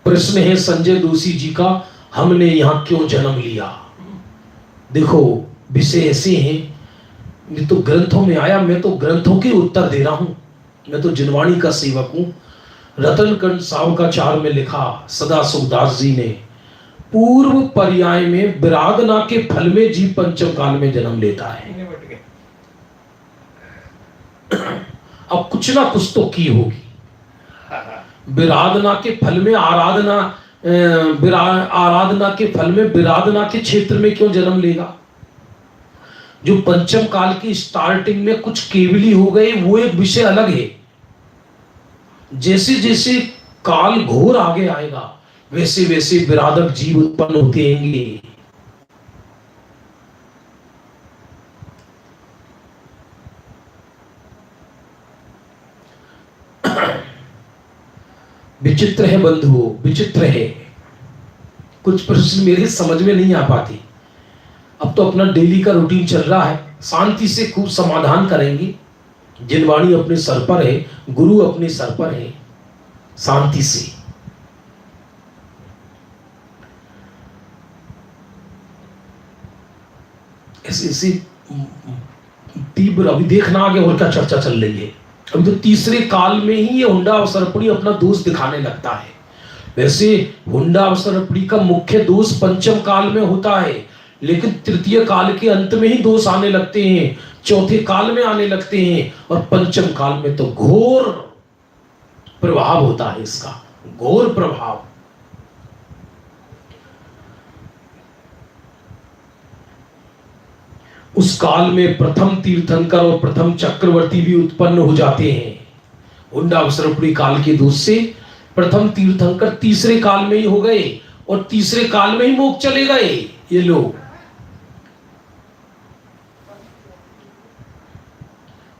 प्रश्न है संजय दोषी जी का, हमने यहां क्यों जन्म लिया? देखो विषय ऐसे हैं, ये तो ग्रंथों में आया, मैं तो ग्रंथों के उत्तर दे रहा हूं, मैं तो जिनवाणी का सेवक हूं। रतनकंड सावकाचार में लिखा सदा सुखदास जी ने, पूर्व पर्याय में विरागना के फल में जीव पंचम काल में जन्म लेता है। अब कुछ ना कुछ तो की होगी। विराधना के फल में आराधना, आराधना के फल में विराधना के क्षेत्र में क्यों जन्म लेगा? जो पंचम काल की स्टार्टिंग में कुछ केवली हो गए वो एक विषय अलग है। जैसे जैसे काल घोर आगे आएगा वैसे वैसे विराधक जीव उत्पन्न होते रहेंगे। विचित्र है बंधुओं, विचित्र है। कुछ प्रश्न मेरे समझ में नहीं आ पाते। अब तो अपना डेली का रूटीन चल रहा है, शांति से खूब समाधान करेंगे। जिनवाणी अपने सर पर है, गुरु अपने सर पर है, शांति से। ऐसे तीव्र अभी देखना आगे और क्या चर्चा चल रही है। अभी तो तीसरे काल में ही ये हुंडा अवसर्पणी अपना दोष दिखाने लगता है। वैसे हुंडा अवसर्पणी का मुख्य दोष पंचम काल में होता है, लेकिन तृतीय काल के अंत में ही दोष आने लगते हैं, चौथे काल में आने लगते हैं, और पंचम काल में तो घोर प्रभाव होता है इसका, घोर प्रभाव। उस काल में प्रथम तीर्थंकर और प्रथम चक्रवर्ती भी उत्पन्न हो जाते हैं। हुंडा अवसर्पणी काल के दोष से प्रथम तीर्थंकर तीसरे काल में ही हो गए और तीसरे काल में ही मोक्ष चले गए ये लोग,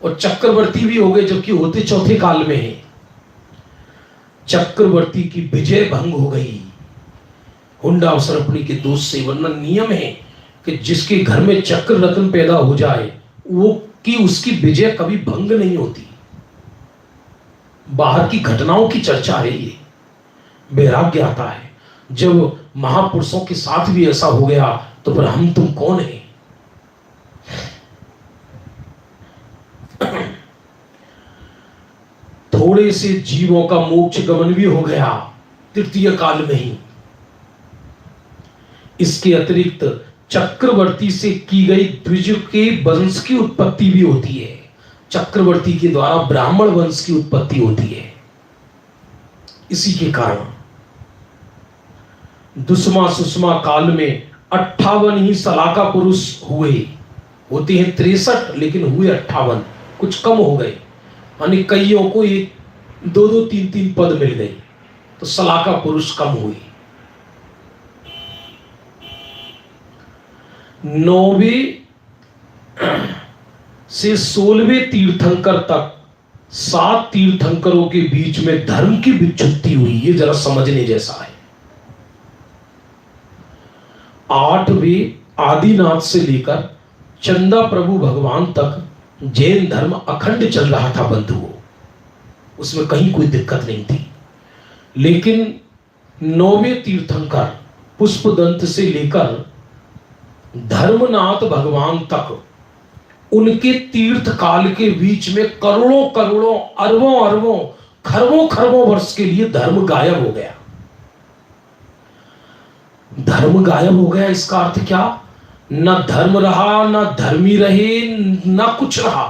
और चक्रवर्ती भी हो गए जबकि होते चौथे काल में है। चक्रवर्ती की विजय भंग हो गई हुंडा अवसर्पणी के दोष से। वरना नियम है कि जिसके घर में चक्र रत्न पैदा हो जाए वो कि उसकी विजय कभी भंग नहीं होती। बाहर की घटनाओं की चर्चा है ये। वैराग्य आता है जब महापुरुषों के साथ भी ऐसा हो गया तो फिर हम तुम कौन है? थोड़े से जीवों का मोक्ष गमन भी हो गया तृतीय काल में ही। इसके अतिरिक्त चक्रवर्ती से की गई द्विज के वंश की उत्पत्ति भी होती है। चक्रवर्ती के द्वारा ब्राह्मण वंश की उत्पत्ति होती है। इसी के कारण दुष्मा सुषमा काल में 58 ही सलाका पुरुष हुए। होते हैं 63 लेकिन हुए 58, कुछ कम हो गए, यानी कईयों को एक 2-2 3-3 पद मिल गए तो सलाका पुरुष कम हुए। 9वें से 16वें तीर्थंकर तक 7 तीर्थंकरों के बीच में धर्म की विच्युति हुई। ये जरा समझने जैसा है। 8वें आदिनाथ से लेकर चंदा प्रभु भगवान तक जैन धर्म अखंड चल रहा था बंधुओं, उसमें कहीं कोई दिक्कत नहीं थी। लेकिन 9वें तीर्थंकर पुष्पदंत से लेकर धर्मनाथ भगवान तक, उनके तीर्थ काल के बीच में करोड़ों करोड़ों, अरबों अरबों, खरबों खरबों वर्ष के लिए धर्म गायब हो गया। धर्म गायब हो गया, इसका अर्थ क्या? न धर्म रहा, न धर्मी रहे, न कुछ रहा,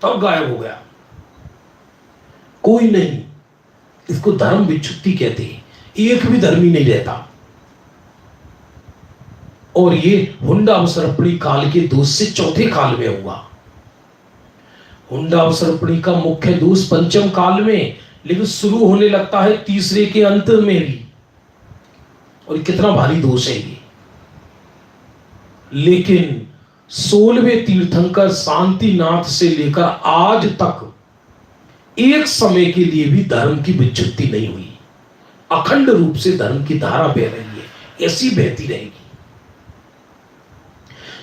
तब गायब हो गया, कोई नहीं। इसको धर्म विच्छुत्ति कहते हैं, एक भी धर्मी नहीं रहता। और ये हुंडावसर्पणी काल के दोष से चौथे काल में हुआ। हुंडावसर्पणी का मुख्य दोष पंचम काल में, लेकिन शुरू होने लगता है तीसरे के अंत में भी। और कितना भारी दोष है ये। लेकिन 16वें तीर्थंकर शांतिनाथ से लेकर आज तक एक समय के लिए भी धर्म की विच्छुत्ति नहीं हुई। अखंड रूप से धर्म की धारा बह रही है, ऐसी बहती रहेगी।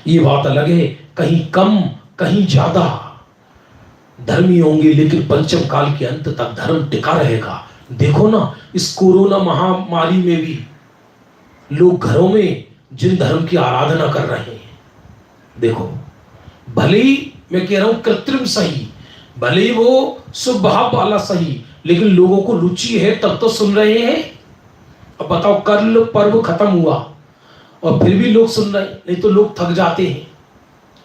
ये बात अलग है, कहीं कम कहीं ज्यादा धर्मी होंगे, लेकिन पंचम काल के अंत तक धर्म टिका रहेगा। देखो ना, इस कोरोना महामारी में भी लोग घरों में जिन धर्म की आराधना कर रहे हैं, देखो, भले ही मैं कह रहा हूं कृत्रिम सही, भले ही वो स्वभाव वाला सही, लेकिन लोगों को रुचि है तब तो सुन रहे हैं। अब बताओ, कल पर्व खत्म हुआ और फिर भी लोग सुन रहे हैं, नहीं तो लोग थक जाते हैं।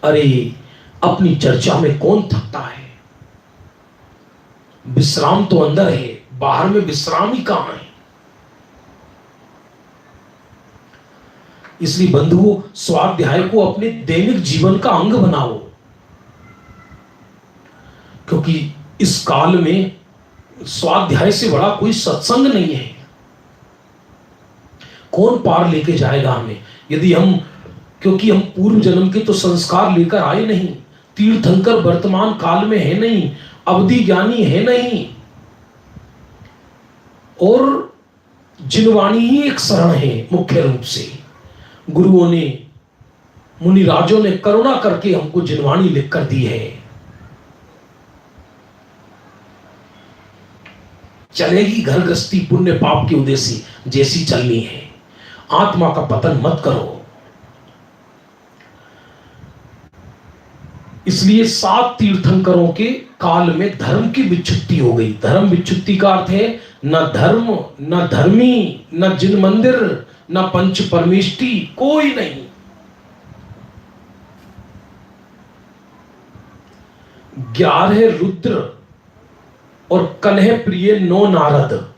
अरे, अपनी चर्चा में कौन थकता है? विश्राम तो अंदर है, बाहर में विश्राम ही कहां है? इसलिए बंधुओं, स्वाध्याय को अपने दैनिक जीवन का अंग बनाओ, क्योंकि इस काल में स्वाध्याय से बड़ा कोई सत्संग नहीं है। कौन पार लेके जाएगा हमें, यदि हम, क्योंकि हम पूर्व जन्म के तो संस्कार लेकर आए नहीं, तीर्थंकर वर्तमान काल में है नहीं, अवधि ज्ञानी है नहीं, और जिनवाणी ही एक शरण है मुख्य रूप से। गुरुओं ने, मुनिराजों ने करुणा करके हमको जिनवाणी लिखकर दी है। चलेगी घर गृहस्थी पुण्य पाप की उदेसी जैसी चलनी है, आत्मा का पतन मत करो। इसलिए 7 तीर्थंकरों के काल में धर्म की विच्छुत्ति हो गई। धर्म विच्छुत्ति का अर्थ है न धर्म, न धर्मी, न जिन मंदिर, न पंच परमेष्टि, कोई नहीं। ग्यारह रुद्र और कलह प्रिय 9 नारद,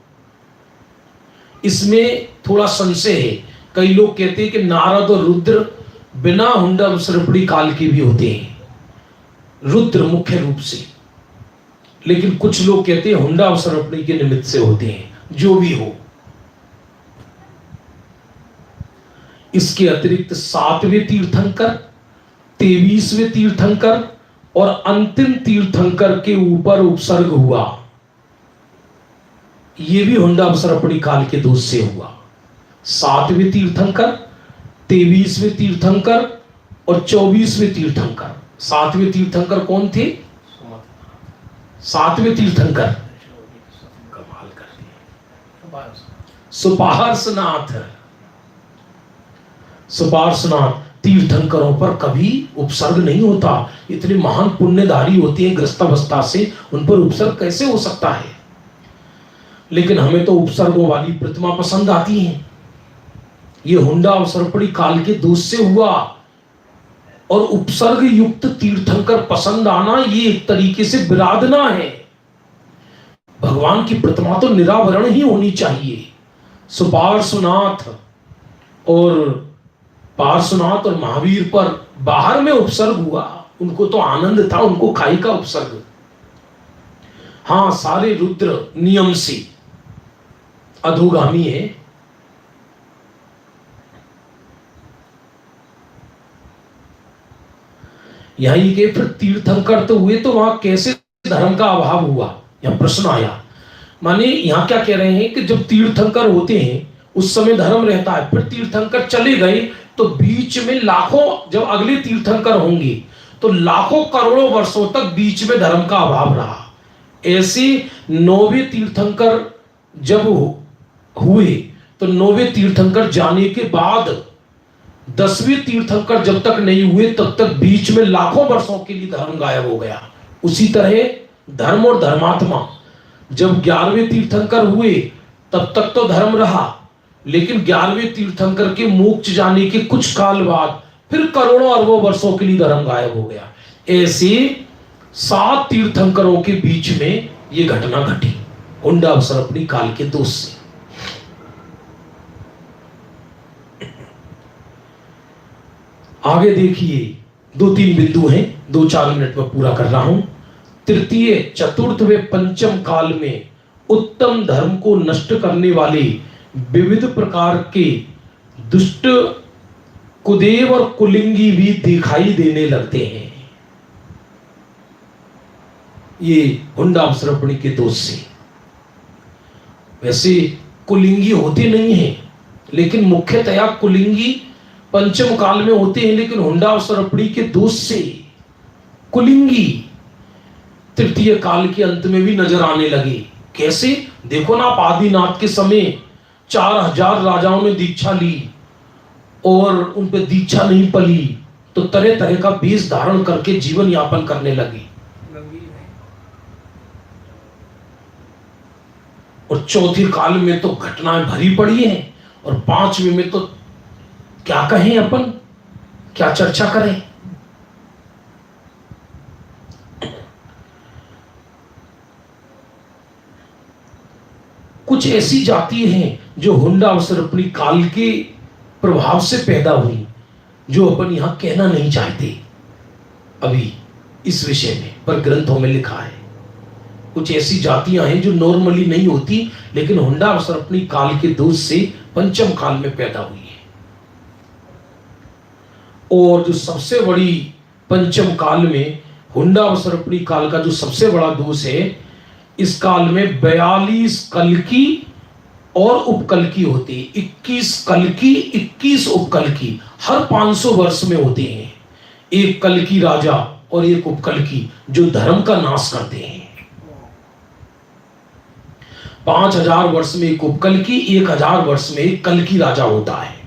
इसमें थोड़ा संशय है। कई लोग कहते हैं कि नारद और रुद्र बिना हुंडावसर्पणी काल के भी होते हैं, रुद्र मुख्य रूप से, लेकिन कुछ लोग कहते हैं हुंडावसर्पणी के निमित्त से होते हैं। जो भी हो, इसके अतिरिक्त 7वें तीर्थंकर, 23वें तीर्थंकर और अंतिम तीर्थंकर के ऊपर उपसर्ग हुआ। यह भी हुंडावसर्पणी काल के दोष से हुआ। 7वें तीर्थंकर, 23वें तीर्थंकर और 24वें तीर्थंकर। 7वें तीर्थंकर कौन थे? 7वें तीर्थंकर कमाल कर दिए, सुपार्श्वनाथ। सुपार्श्वनाथ तीर्थंकरों पर कभी उपसर्ग नहीं होता। इतने महान पुण्यधारी होते हैं गृहस्थावस्था से, उन पर उपसर्ग कैसे हो सकता है? लेकिन हमें तो उपसर्गों वाली प्रतिमा पसंद आती हैं। ये हुंडावसर्पणी काल के दोष से हुआ, और उपसर्ग युक्त तीर्थंकर पसंद आना ये एक तरीके से विराधना है। भगवान की प्रतिमा तो निरावरण ही होनी चाहिए। सुपार्श्वनाथ और पार्श्वनाथ और महावीर पर बाहर में उपसर्ग हुआ, उनको तो आनंद था, उनको खाई का उपसर्ग। हां, सारे रुद्र नियम से अधोगामी है। यही के फिर तीर्थंकर तो हुए, तो वहां कैसे धर्म का अभाव हुआ, यह प्रश्न आया। माने यहां क्या कह रहे हैं कि जब तीर्थंकर होते हैं उस समय धर्म रहता है, फिर तीर्थंकर चले गए, तो बीच में लाखों, जब अगले तीर्थंकर होंगे तो लाखों करोड़ों वर्षों तक बीच में धर्म का अभाव रहा। ऐसे 9वें तीर्थंकर जब हुए तो 9वें तीर्थंकर जाने के बाद 10वें तीर्थंकर जब तक नहीं हुए तब तक बीच में लाखों वर्षों के लिए धर्म गायब हो गया। उसी तरह धर्म और धर्मात्मा जब 11वें तीर्थंकर हुए तब तक तो धर्म रहा, लेकिन 11वें तीर्थंकर के मोक्ष जाने के कुछ काल बाद फिर करोड़ों अरबों वर्षों के लिए धर्म गायब हो गया। ऐसे 7 तीर्थंकरों के बीच में ये घटना घटी हुंडावसर अपनी काल के दोष से। आगे देखिए, 2-3 बिंदु हैं, 2-4 मिनट में पूरा कर रहा हूं। तृतीय, चतुर्थ व पंचम काल में उत्तम धर्म को नष्ट करने वाले विविध प्रकार के दुष्ट कुदेव और कुलिंगी भी दिखाई देने लगते हैं। ये हुंडावसरपणी के दोष से। वैसे कुलिंगी होते नहीं हैं, लेकिन मुख्यतया कुलिंगी पंचम काल में होते हैं, लेकिन हुंडावसरपणी के दोष से कुलिंगी तृतीय काल के अंत में भी नजर आने लगे। कैसे? देखो ना, आप आदिनाथ के समय 4000 राजाओं ने दीक्षा ली और उन पे दीक्षा नहीं पली, तो तरह तरह का वेश धारण करके जीवन यापन करने लगे। और चौथे काल में तो घटनाएं भरी पड़ी हैं, और 5वें में तो क्या कहें अपन, क्या चर्चा करें। कुछ ऐसी जाति हैं जो हुंडावसरपणी काल के प्रभाव से पैदा हुई, जो अपन यहां कहना नहीं चाहते अभी इस विषय में, पर ग्रंथों में लिखा है। कुछ ऐसी जातियां हैं जो नॉर्मली नहीं होती, लेकिन हुंडावसरपणी काल के दोष से पंचम काल में पैदा हुई है। और जो सबसे बड़ी पंचम काल में हुंडावसरपणी काल का जो सबसे बड़ा दोष है, इस काल में 42 कल्की और उपकल्की होते हैं। 21 कल्की, 21 उपकल्की हर 500 वर्ष में होते हैं। एक कल्की राजा और एक उपकल्की जो धर्म का नाश करते हैं। 5000 वर्ष में एक उपकल्की, 1000 वर्ष में एक कल्की राजा होता है।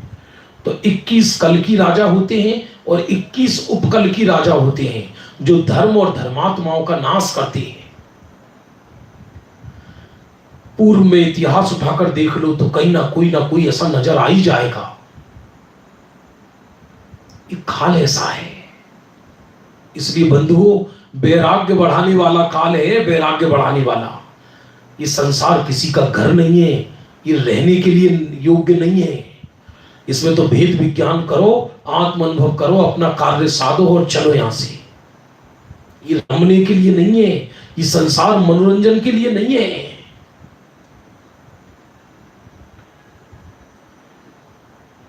तो 21 कल्की राजा होते हैं और 21 उपकल्की राजा होते हैं, जो धर्म और धर्मात्माओं का नाश करते हैं। पूर्व में इतिहास उठाकर देख लो तो कहीं ना कोई ऐसा नजर आ ही जाएगा। एक काल ऐसा है। इसलिए बंधुओं, वैराग्य बढ़ाने वाला काल है, वैराग्य बढ़ाने वाला। ये संसार किसी का घर नहीं है, ये रहने के लिए योग्य नहीं है। इसमें तो भेद विज्ञान करो, आत्म अनुभव करो, अपना कार्य साधो और चलो यहां से। ये रमने के लिए नहीं है, ये संसार मनोरंजन के लिए नहीं है।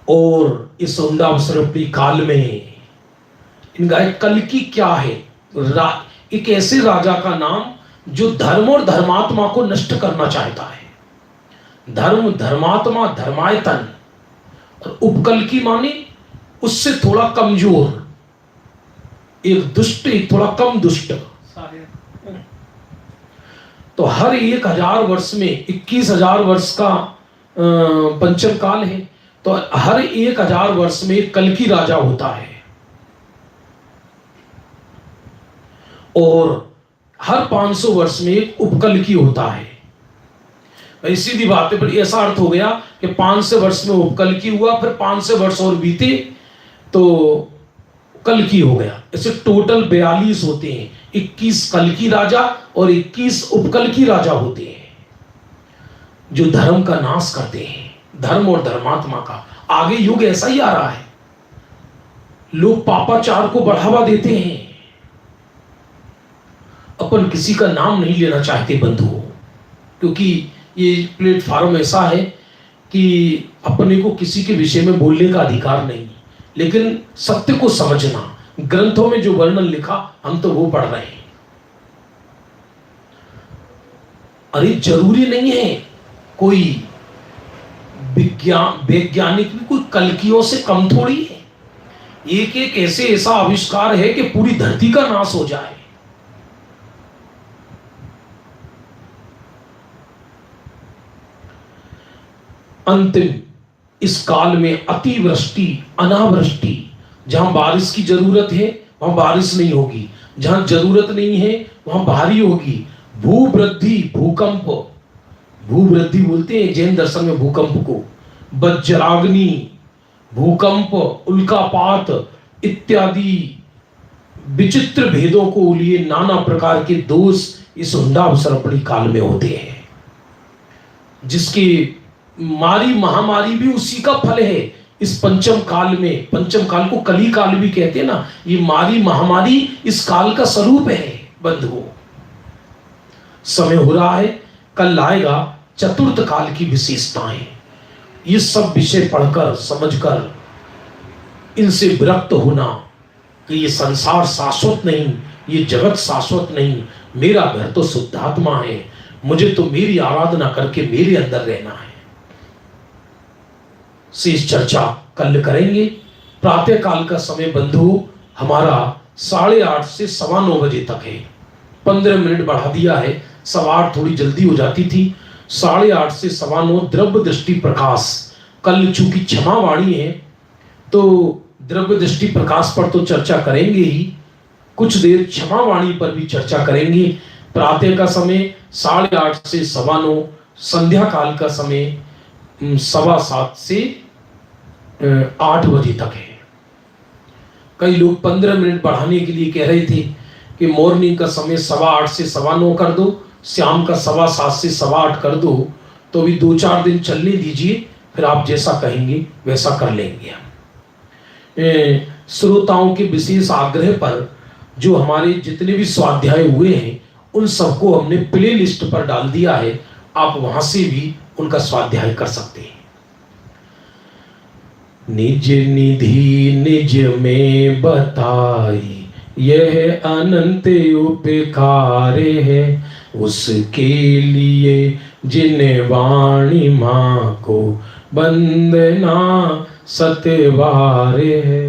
और इस हुंडावसरपणी काल में इनका एक कल्की क्या है? एक ऐसे राजा का नाम जो धर्म और धर्मात्मा को नष्ट करना चाहता है। धर्म, धर्मात्मा, धर्मायतन। और उपकल्की माने उससे थोड़ा कमजोर, एक दुष्ट, एक थोड़ा कम दुष्ट। तो हर 1000 वर्ष में 21000 वर्ष का पंचम काल है, तो हर 1000 वर्ष में एक कल्की राजा होता है। और हर 500 वर्ष में एक उपकल्की होता है। भाई सीधी बात है, पर ऐसा अर्थ हो गया कि 500 वर्ष में उपकल्की हुआ, फिर 500 वर्ष और बीते तो कल्की हो गया। ऐसे टोटल 42 होते हैं। 21 कल्की राजा और 21 उपकल्की राजा होते हैं, जो धर्म का नाश करते हैं, धर्म और धर्मात्मा का। आगे युग ऐसा ही आ रहा है। लोग पापाचार को बढ़ावा देते हैं। अपन किसी का नाम नहीं लेना चाहते बंधुओं, क्योंकि ये प्लेटफॉर्म ऐसा है कि अपने को किसी के विषय में बोलने का अधिकार नहीं, लेकिन सत्य को समझना। ग्रंथों में जो वर्णन लिखा हम तो वो पढ़ रहे हैं। अरे जरूरी नहीं है कोई वैज्ञानिक भी कोई कल्कियों से कम थोड़ी है। एक एक ऐसा आविष्कार है कि पूरी धरती का नाश हो जाए। अंतिम इस काल में अतिवृष्टि, अनावृष्टि, जहां बारिश की जरूरत है वहां बारिश नहीं होगी, जहां जरूरत नहीं है वहां भारी होगी। भूवृद्धि, भूकंप, भूवृद्धि बोलते हैं जैन दर्शन में भूकंप को, वज्राग्नि, भूकंप, उल्कापात इत्यादि विचित्र भेदों को लिए नाना प्रकार के दोष इस हुंडावसर्पणी काल में होते हैं, जिसकी मारी महामारी भी उसी का फल है। इस पंचम काल में, पंचम काल को कली काल भी कहते हैं ना, ये मारी महामारी इस काल का स्वरूप है बंधुओं। समय हो रहा है, कल आएगा चतुर्थ काल की विशेषताएं। ये सब विषय पढ़कर समझकर इनसे विरक्त होना कि ये संसार शाश्वत नहीं, ये जगत शाश्वत नहीं, मेरा घर तो शुद्धात्मा है, मुझे तो मेरी आराधना करके मेरे अंदर रहना है। शेष चर्चा कल करेंगे। प्रातः काल का समय बंधु हमारा 8:30 से 9:15 बजे तक है। 15 मिनट बढ़ा दिया है, 8:15 थोड़ी जल्दी हो जाती थी। 8:30 से 9:15 द्रव्य दृष्टि प्रकाश। कल चूंकि क्षमावाणी है तो द्रव्य दृष्टि प्रकाश पर तो चर्चा करेंगे ही, कुछ देर क्षमावाणी पर भी चर्चा करेंगे। प्रातः का समय 8:30 से 9:15, संध्या काल का समय 7:15 से 8 बजे तक है। कई लोग 15 मिनट बढ़ाने के लिए कह रहे थे कि मॉर्निंग का समय 8:15 से 9:15 कर दो, शाम का 7:15 से 8:15 कर दो, तो भी 2-4 दिन चलने दीजिए, फिर आप जैसा कहेंगे वैसा कर लेंगे हम। श्रोताओं के विशेष आग्रह पर जो हमारे जितने भी स्वाध्याय हुए हैं उन सबको हमने प्ले लिस्ट पर डाल दिया है, आप वहां से भी उनका स्वाध्याय कर सकते हैं। निज निधि निज में बताई यह अनंत उपकार है, उसके लिए जिन वाणी मां को वंदना सतवार है।